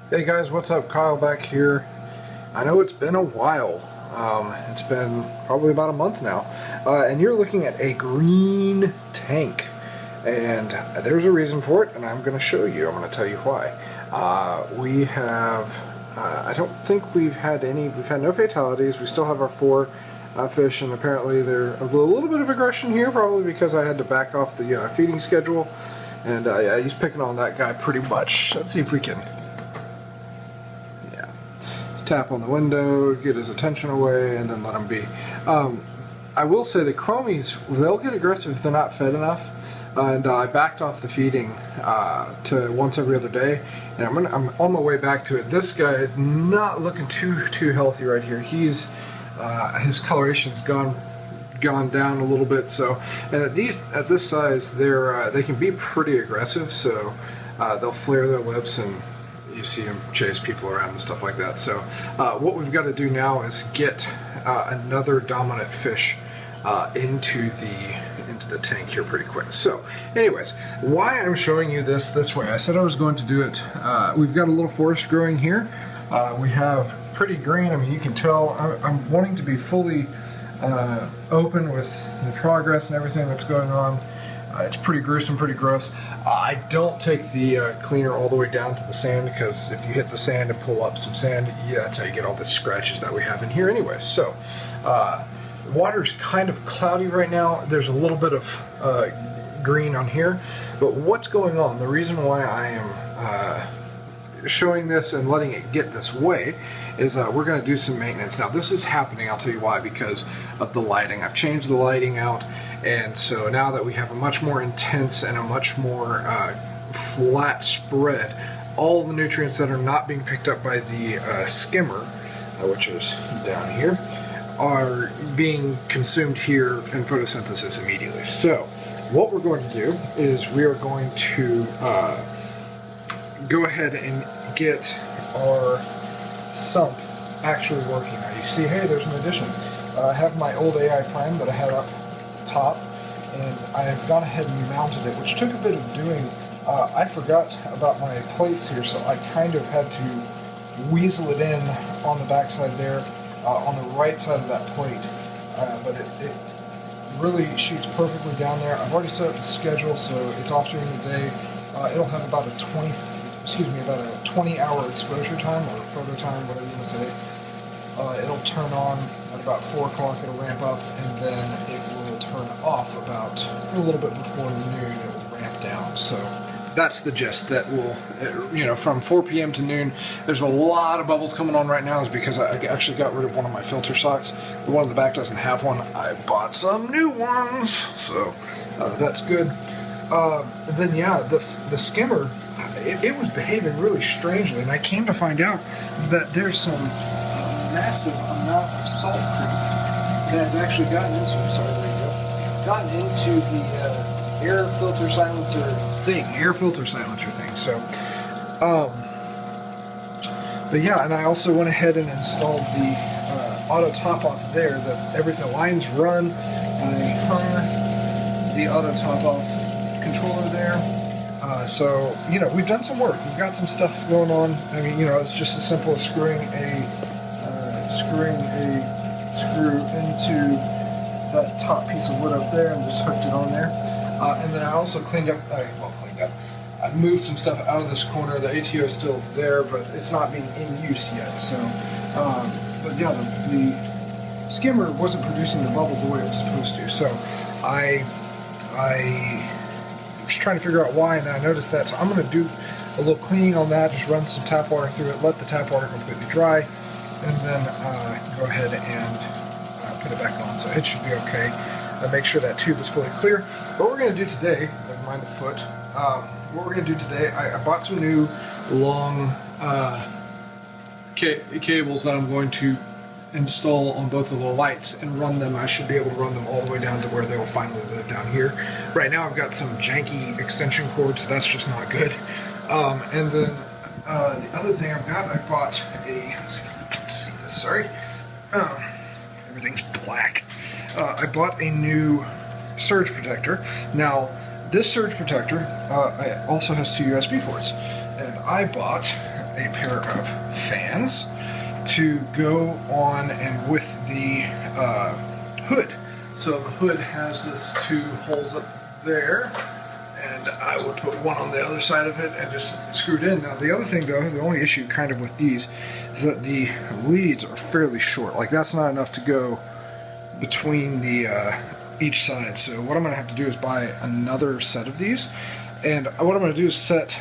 Hey guys, what's up? Kyle back here. I know it's been a while. It's been probably about a month now. And you're looking at a green tank. And there's a reason for it, and I'm going to show you. I'm going to tell you why. I don't think we've had no fatalities. We still have our 4 fish, and apparently there's a little bit of aggression here, probably because I had to back off the feeding schedule. And yeah, he's picking on that guy pretty much. Let's see if we can tap on the window, get his attention away, and then let him be. I will say the chromies, they'll get aggressive if they're not fed enough, and I backed off the feeding to once every other day, and I'm on my way back to it. This guy is not looking too healthy right here. He's his coloration's gone down a little bit. So, and at this size, they can be pretty aggressive. So they'll flare their lips and you see them chase people around and stuff like that. So what we've got to do now is get another dominant fish into the tank here pretty quick. So anyways, why I'm showing you this way, I said I was going to do it. We've got a little forest growing here. We have pretty green. I mean, you can tell I'm wanting to be fully open with the progress and everything that's going on. It's pretty gruesome, pretty gross. I don't take the cleaner all the way down to the sand, because if you hit the sand and pull up some sand, yeah, that's how you get all the scratches that we have in here anyway. So the water's kind of cloudy right now. There's a little bit of green on here, but what's going on, the reason why I am showing this and letting it get this way is we're going to do some maintenance. Now this is happening, I'll tell you why, because of the lighting. I've changed the lighting out. And so now that we have a much more intense and a much more flat spread, all the nutrients that are not being picked up by the skimmer, which is down here, are being consumed here in photosynthesis immediately. So what we're going to do is we are going to go ahead and get our sump actually working. Now you see, hey, there's an addition. I have my old AI prime that I had up top, and I have gone ahead and mounted it, which took a bit of doing. I forgot about my plates here, so I kind of had to weasel it in on the back side there, on the right side of that plate, but it really shoots perfectly down there. I've already set up the schedule, so it's off during the day. It'll have about a 20-hour exposure time, or photo time, whatever you want to say. It'll turn on at about 4 o'clock, it'll ramp up, and then it will turn off about a little bit before noon. It will ramp down. So that's the gist. That will, from 4 p.m. to noon, there's a lot of bubbles coming on right now, is because I actually got rid of one of my filter socks. The one in the back doesn't have one. I bought some new ones, so that's good. And then yeah, the skimmer, it was behaving really strangely, and I came to find out that there's some massive amount of salt creep that has actually gotten into the air filter silencer thing. So, but yeah, and I also went ahead and installed the auto top off there. That everything, the lines run. I hung the auto top off controller there. So we've done some work. We've got some stuff going on. I mean, it's just as simple as screwing a screw into that top piece of wood up there and just hooked it on there. And then I also I moved some stuff out of this corner. The ATO is still there, but it's not being in use yet. So, but yeah, the skimmer wasn't producing the bubbles the way it was supposed to. So I was trying to figure out why, and I noticed that. So I'm going to do a little cleaning on that, just run some tap water through it, let the tap water completely dry, and then go ahead and put it back on. So it should be okay. Make sure that tube is fully clear. What we're going to do today, never mind the foot, what we're going to do today, I bought some new long cables that I'm going to install on both of the lights and run them. I should be able to run them all the way down to where they will finally live down here. Right now I've got some janky extension cords, so that's just not good. And then the other thing I bought a, see this, sorry, everything's black. I bought a new surge protector. Now this surge protector also has 2 USB ports, and I bought a pair of fans to go on and with the hood. So the hood has this 2 holes up there, and I would put one on the other side of it and just screw it in. Now the other thing though, the only issue kind of with these is that the leads are fairly short. Like that's not enough to go between the each side. So what I'm going to have to do is buy another set of these, and what I'm going to do is set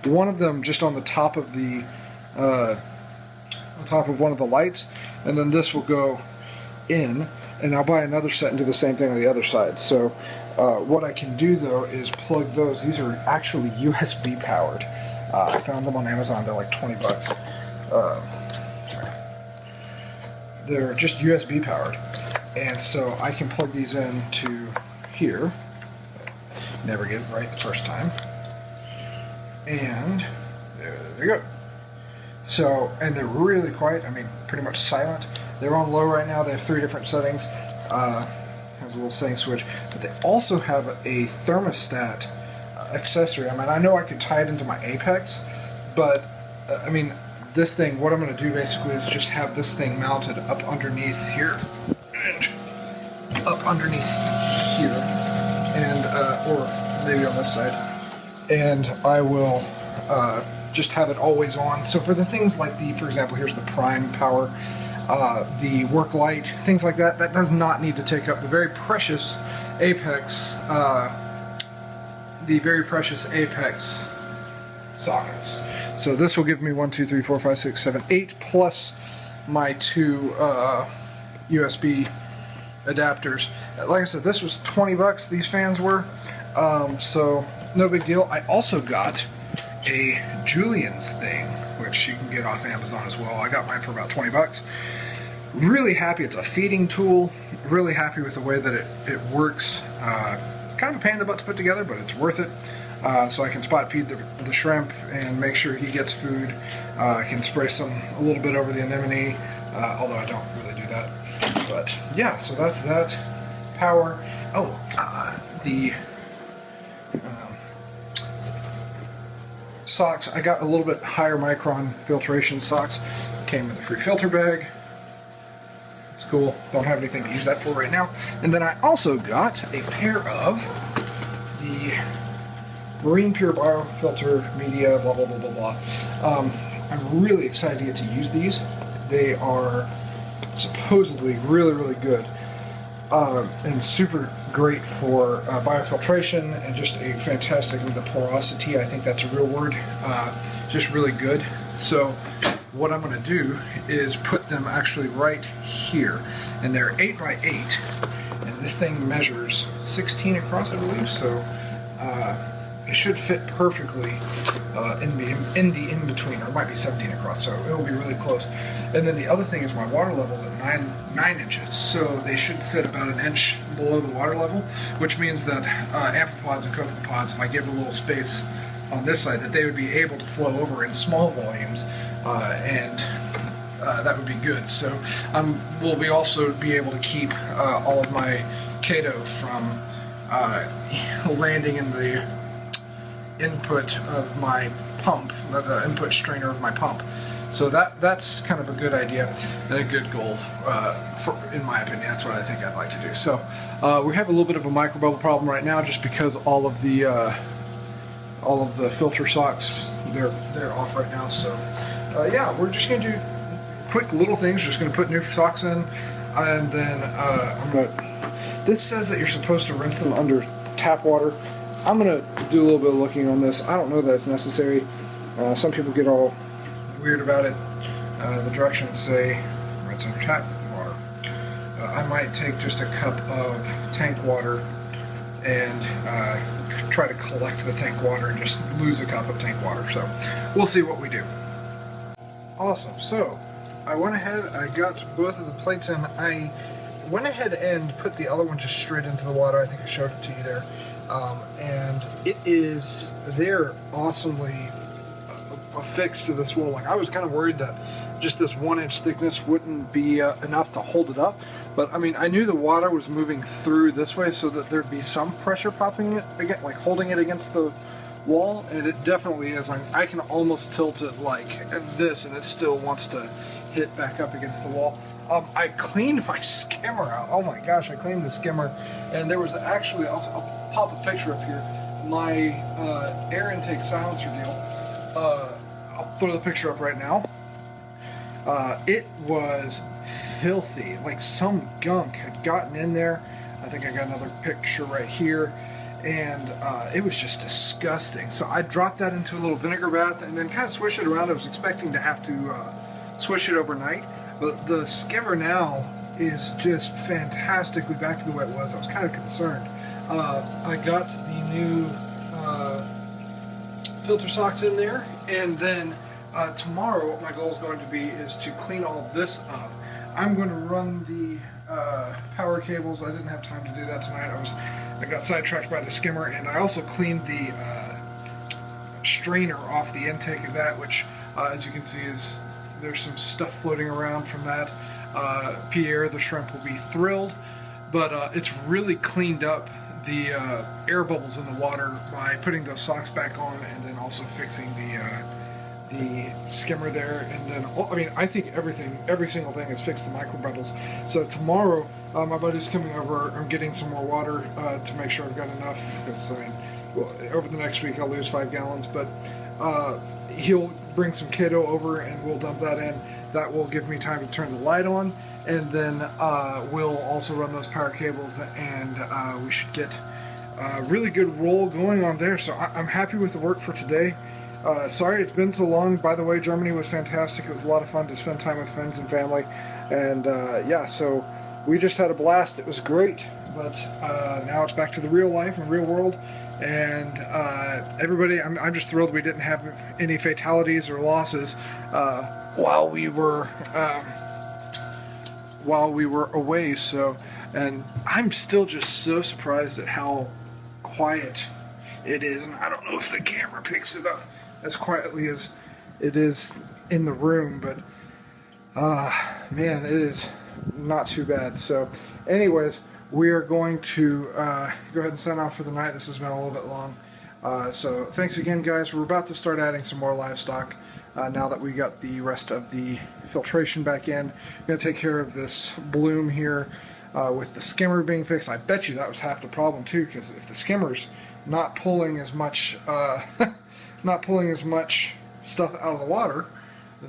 one of them just on the top of the on top of one of the lights, and then this will go in, and I'll buy another set and do the same thing on the other side. So what I can do though is plug those. These are actually USB powered. I found them on Amazon. They're like 20 bucks. They're just USB powered, and so I can plug these in to here. Never get it right the first time. And there they go. So, and they're really quiet. I mean, pretty much silent. They're on low right now. They have 3 different settings. Has a little setting switch, but they also have a thermostat accessory. I mean, I know I could tie it into my Apex, but I mean, this thing, what I'm going to do basically is just have this thing mounted up underneath here, and up underneath here, and or maybe on this side, and I will just have it always on. So for the things like the, for example, here's the prime power, the work light, things like that, that does not need to take up the very precious Apex, sockets. So this will give me 1, 2, 3, 4, 5, 6, 7, 8 plus my 2 USB adapters. Like I said, this was 20 bucks, these fans were, so no big deal. I also got a Julian's thing, which you can get off Amazon as well. I got mine for about 20 bucks. Really happy. It's a feeding tool. Really happy with the way that it works. It's kind of a pain in the butt to put together, but it's worth it. So I can spot feed the shrimp and make sure he gets food. I can spray a little bit over the anemone, although I don't really do that. But yeah, so that's that. Power. Oh, the socks. I got a little bit higher micron filtration socks. Came with a free filter bag. It's cool. Don't have anything to use that for right now. And then I also got a pair of the Marine Pure Biofilter Media, blah, blah, blah, blah, blah. I'm really excited to get to use these. They are supposedly really, really good. And super great for biofiltration, and just a fantastic with the porosity. I think that's a real word. Just really good. So what I'm going to do is put them actually right here, and they're 8 by 8, and this thing measures 16 across, I believe. So it should fit perfectly in the in-between, or it might be 17 across, so it'll be really close. And then the other thing is my water level's at 9 inches, so they should sit about an inch below the water level, which means that amphipods and copepods, if I give a little space on this side, that they would be able to flow over in small volumes, and that would be good. So we'll also be able to keep all of my Kato from landing in the input of my pump, the input strainer of my pump. So that's kind of a good idea and a good goal, in my opinion. That's what I think I'd like to do. So we have a little bit of a microbubble problem right now, just because all of the filter socks, they're off right now. So yeah, we're just gonna do quick little things. Just gonna put new socks in, and then this says that you're supposed to rinse them under tap water. I'm gonna do a little bit of looking on this. I don't know that it's necessary. Some people get all weird about it. The directions say rinse under tap water. I might take just a cup of tank water and try to collect the tank water and just lose a cup of tank water. So we'll see what we do. Awesome. So I went ahead, I got both of the plates in. I went ahead and put the other one just straight into the water. I think I showed it to you there. And they're awesomely affixed to this wall. Like, I was kind of worried that just this 1 inch thickness wouldn't be enough to hold it up, but I mean, I knew the water was moving through this way, so that there'd be some pressure popping it again, like holding it against the wall, and it definitely is. I can almost tilt it like this, and it still wants to hit back up against the wall. I cleaned my skimmer out. Oh my gosh, I cleaned the skimmer, and there was actually, I'll pop a picture up here, my air intake silencer deal. I'll throw the picture up right now. It was filthy, like some gunk had gotten in there. I think I got another picture right here, and it was just disgusting. So I dropped that into a little vinegar bath and then kind of swished it around. I was expecting to have to swish it overnight, but the skimmer now is just fantastically back to the way it was. I was kind of concerned. I got the new filter socks in there, and then tomorrow what my goal is going to be is to clean all this up. I'm going to run the power cables. I didn't have time to do that tonight. I got sidetracked by the skimmer, and I also cleaned the strainer off the intake of that, which as you can see there's some stuff floating around from that. Pierre the shrimp will be thrilled, but it's really cleaned up the air bubbles in the water by putting those socks back on, and then also fixing the skimmer there, and then I mean, I think every single thing has fixed the micro bubbles. So tomorrow my buddy's coming over. I'm getting some more water to make sure I've got enough, because I mean, well, over the next week I'll lose 5 gallons, but he'll bring some Kato over and we'll dump that in. That will give me time to turn the light on, and then we'll also run those power cables, and we should get a really good roll going on there. So I'm happy with the work for today. Sorry it's been so long. By the way, Germany was fantastic. It was a lot of fun to spend time with friends and family, and yeah, so we just had a blast. It was great, but now it's back to the real life and real world, and everybody, I'm just thrilled we didn't have any fatalities or losses while we were away. So, and I'm still just so surprised at how quiet it is, and I don't know if the camera picks it up as quietly as it is in the room, but man, it is not too bad. So anyways, we are going to go ahead and sign off for the night. This has been a little bit long, so thanks again, guys. We're about to start adding some more livestock now that we got the rest of the filtration back in. I'm going to take care of this bloom here with the skimmer being fixed. I bet you that was half the problem too, because if the skimmer's not pulling as much stuff out of the water,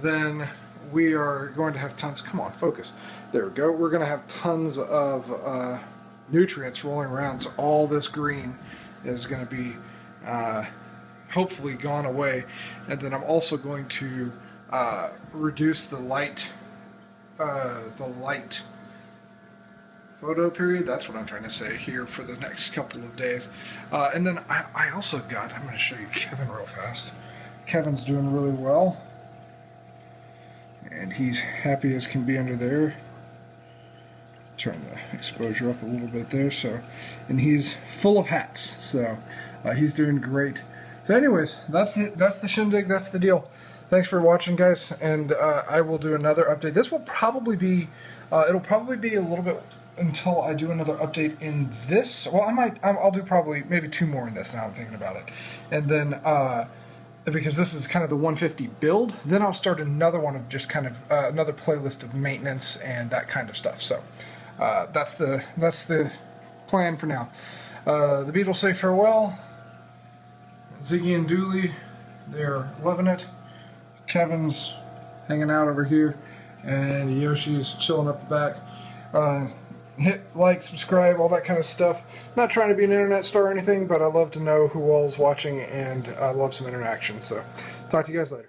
then we are going to have tons. Come on, focus. There we go. We're going to have tons of nutrients rolling around. So all this green is going to be hopefully gone away, and then I'm also going to reduce the light photo period. That's what I'm trying to say here for the next couple of days. And then I also got, I'm going to show you Kevin real fast. Kevin's doing really well, and he's happy as can be under there. Turn the exposure up a little bit there. So, and he's full of hats, so he's doing great. So anyways, that's the shindig, that's the deal. Thanks for watching, guys, and I will do another update. This will probably be it'll probably be a little bit until I do another update in this. Well, I'll do probably maybe 2 more in this now I'm thinking about it. And then because this is kind of the 150 build, then I'll start another one of just kind of another playlist of maintenance and that kind of stuff. So that's the plan for now. The Beatles say farewell. Ziggy and Dooley, they're loving it. Kevin's hanging out over here, and Yoshi's chilling up the back. Hit like, subscribe, all that kind of stuff. Not trying to be an internet star or anything, but I love to know who all's watching, and I love some interaction. So, talk to you guys later.